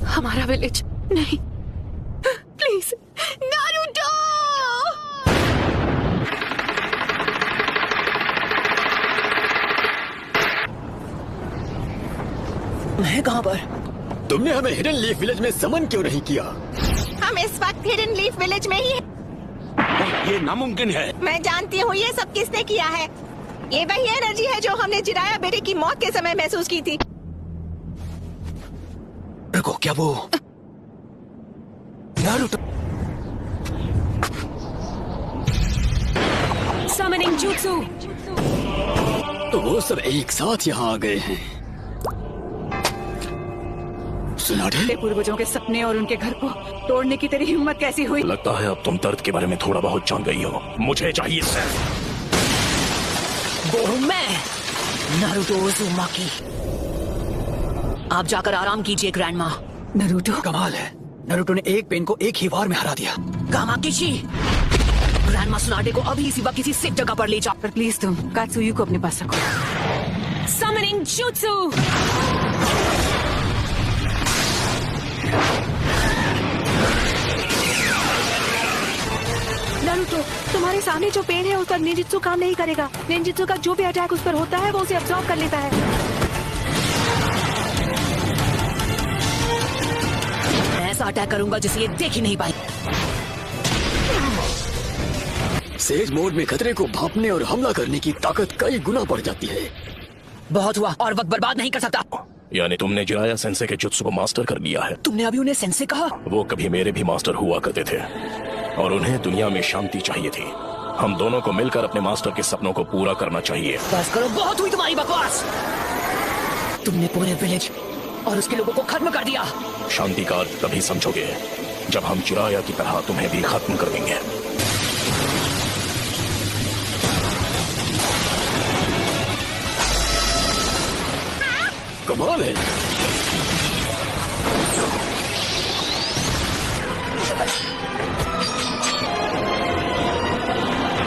हमारा विलेज नहीं, please Naruto. मैं कहाँ पर? तुमने हमें हिडन लीफ विलेज में समन क्यों नहीं किया? हम इस वक्त हिडन लीफ विलेज में ही हैं। ये नामुमकिन है। मैं जानती हूँ ये सब किसने किया है। ये वही एनर्जी है जो हमने जिराया बेटे की मौत के समय महसूस की थी। रुको, क्या वो नारुतो? Summoning jutsu. तो वो सब एक साथ यहाँ आ गए हैं। सुनाडे, पूर्वजों के सपने और उनके घर को तोड़ने की तेरी हिम्मत कैसी हुई? लगता है अब तुम दर्द के बारे में थोड़ा बहुत जान गई हो। मुझे चाहिए सिर्फ वो हूँ मैं, नारुतो उज़ुमाकी। आप जाकर आराम कीजिए ग्रैंडमा। नारुतो, कमाल है, नारुतो ने एक पेन को एक ही वार में हरा दिया। कामाकिशी, ग्रैंडमा सुनाडे को अभी इसी वक्त किसी सेफ जगह पर ले जाओ। पर प्लीज तुम कात्सुयु को अपने पास रखो। Summoning jutsu. नारुतो, तुम्हारे सामने जो पेड़ है उस पर निंजित्सु काम नहीं करेगा। निंजित्सु का जो भी अटैक उस पर होता है वो उसे अब्सॉर्ब कर लेता है। ऐसा अटैक करूंगा जिसे ये देख ही नहीं पाई। सेज मोड में खतरे को भांपने और हमला करने की ताकत कई गुना बढ़ जाती है। बहुत हुआ और वक्त बर्बाद नहीं कर सकता। यानी तुमने जिराया सेंसे के जुत्सु को मास्टर कर लिया है। तुमने अभी उन्हें सेंसे कहा? वो कभी मेरे भी मास्टर हुआ करते थे और उन्हें दुनिया में शांति चाहिए थी। हम दोनों को मिलकर अपने मास्टर के सपनों को पूरा करना चाहिए। बस करो, बहुत हुई तुम्हारी बकवास। तुमने पूरे विलेज और उसके लोगों को खत्म कर दिया। शांति का अर्थ तभी समझोगे जब हम जिराया की तरह तुम्हें भी खत्म कर देंगे। कमाल है।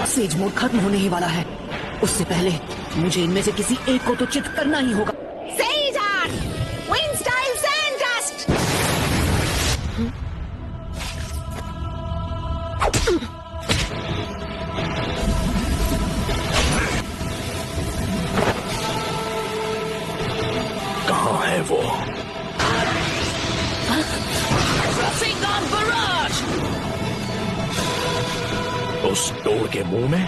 सेज मोड खत्म होने ही वाला है। उससे पहले मुझे इनमें से किसी एक को तो चित करना ही होगा। Says art, wind style sand dust. कहाँ है वो? Rasengan Barrage! उस डोर के मुंह में?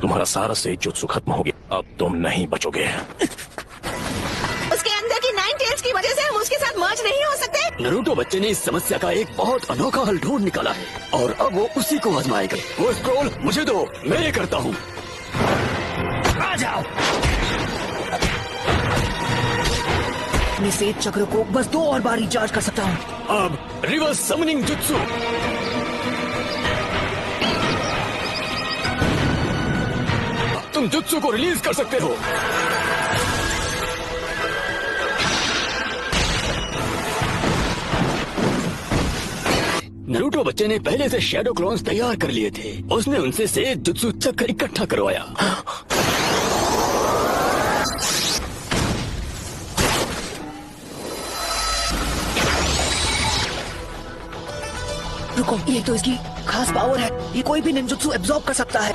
तुम्हारा सारा से जुत्सु खत्म हो गया। अब तुम नहीं बचोगे। उसके अंदर की 9 टेल्स की वजह से हम उसके साथ मर्ज नहीं हो सकते। नारुतो बच्चे ने इस समस्या का एक बहुत अनोखा हल ढूंढ निकाला है और अब वो उसी को आजमाएगा। वो स्क्रॉल मुझे दो, मैं ये करता हूँ। आ जाओ। अपने सेज चक्र को बस 2 और बार रिचार्ज कर सकता हूँ। अब रिवर्स समनिंग जुत्सु। तुम जुत्सु को रिलीज कर सकते हो। नारुतो बच्चे ने पहले से शैडो क्लोन्स तैयार कर लिए थे। उसने उनसे सेज जुत्सु चक्र इकट्ठा करवाया। रुको, ये तो इसकी खास पावर है। ये कोई भी निंजुत्सु एब्जॉर्ब कर सकता है।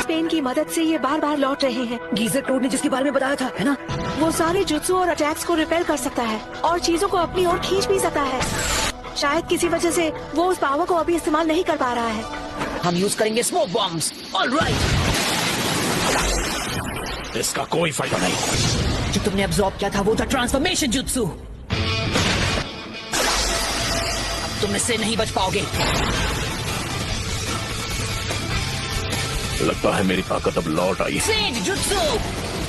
स्पेन की मदद से ये बार बार लौट रहे हैं। गीजर टोड ने जिसके बारे में बताया था, है ना? वो सारे जुत्सु और अटैक्स को रिपेल कर सकता है और चीजों को अपनी ओर खींच भी सकता है। शायद किसी वजह से वो उस पावर को अभी इस्तेमाल नहीं कर पा रहा है। हम यूज करेंगे स्मोक बॉम्ब्स। ऑलराइट। इसका कोई फायदा नहीं। जो तुमने एब्जॉर्ब किया था वो था ट्रांसफॉर्मेशन जुत्सु। तुम इससे नहीं बच पाओगे। लगता है मेरी ताकत अब लौट आई। Sage jutsu,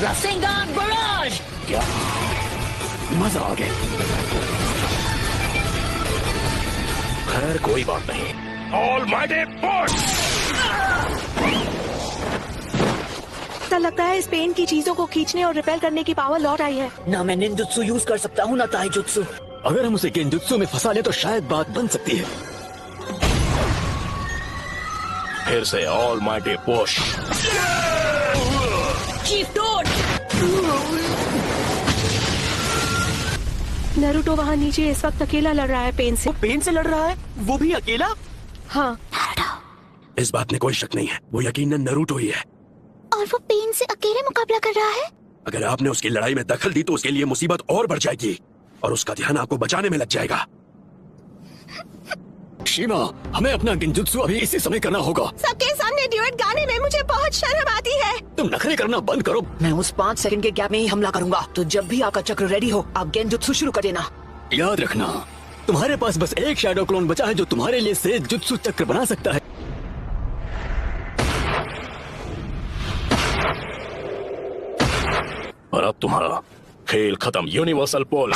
rasengan barrage. क्या मजा आ गया। खैर कोई बात नहीं। Almighty force. ऐसा लगता है स्पेन की चीजों को खींचने और रिपेल करने की पावर लौट आई है। ना मैं निंजुत्सु यूज कर सकता हूँ ना ताइजुत्सु। अगर हम उसे गेंजुत्सु में फंसा ले तो शायद बात बन सकती है। फिर से ऑल माइटी पुश। चीफ डोड। नारुतो वहाँ नीचे इस वक्त अकेला लड़ रहा है पेन से। पेन से लड़ रहा है, वो भी अकेला। हाँ, इस बात में कोई शक नहीं है, वो यकीनन नारुतो ही है। और वो पेन से अकेले मुकाबला कर रहा है। अगर आपने उसकी लड़ाई में दखल दी तो उसके लिए मुसीबत और बढ़ जाएगी और उसका ध्यान आपको बचाने में लग जाएगा। शीमा, हमें अपना गिंजुत्सु अभी इसी समय करना होगा। सबके सामने ड्यूएट गाने में मुझे बहुत शर्म आती है। तुम नखरे करना बंद करो। मैं उस 5 सेकंड के गैप में ही हमला करूंगा, तो जब भी आपका चक्र रेडी हो आप गेंजुत्सु शुरू कर देना। याद रखना, तुम्हारे पास बस एक शैडो क्लोन बचा है जो तुम्हारे लिए से जुत्सु चक्र बना सकता है। और अब तुम्हारा खेल खत्म। यूनिवर्सल पोल।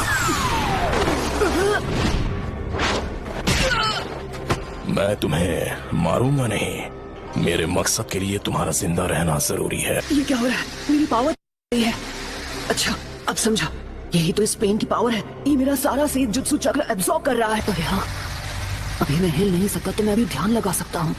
मैं तुम्हें मारूंगा नहीं, मेरे मकसद के लिए तुम्हारा जिंदा रहना जरूरी है। ये क्या हो रहा है? मेरी पावर है। अच्छा, अब समझा, यही तो इस पेन की पावर है। ये मेरा सारा सेज जुत्सु चक्र एब्सॉर्ब कर रहा है। अरे हाँ, अभी मैं हिल नहीं सकता तो मैं अभी ध्यान लगा सकता हूँ।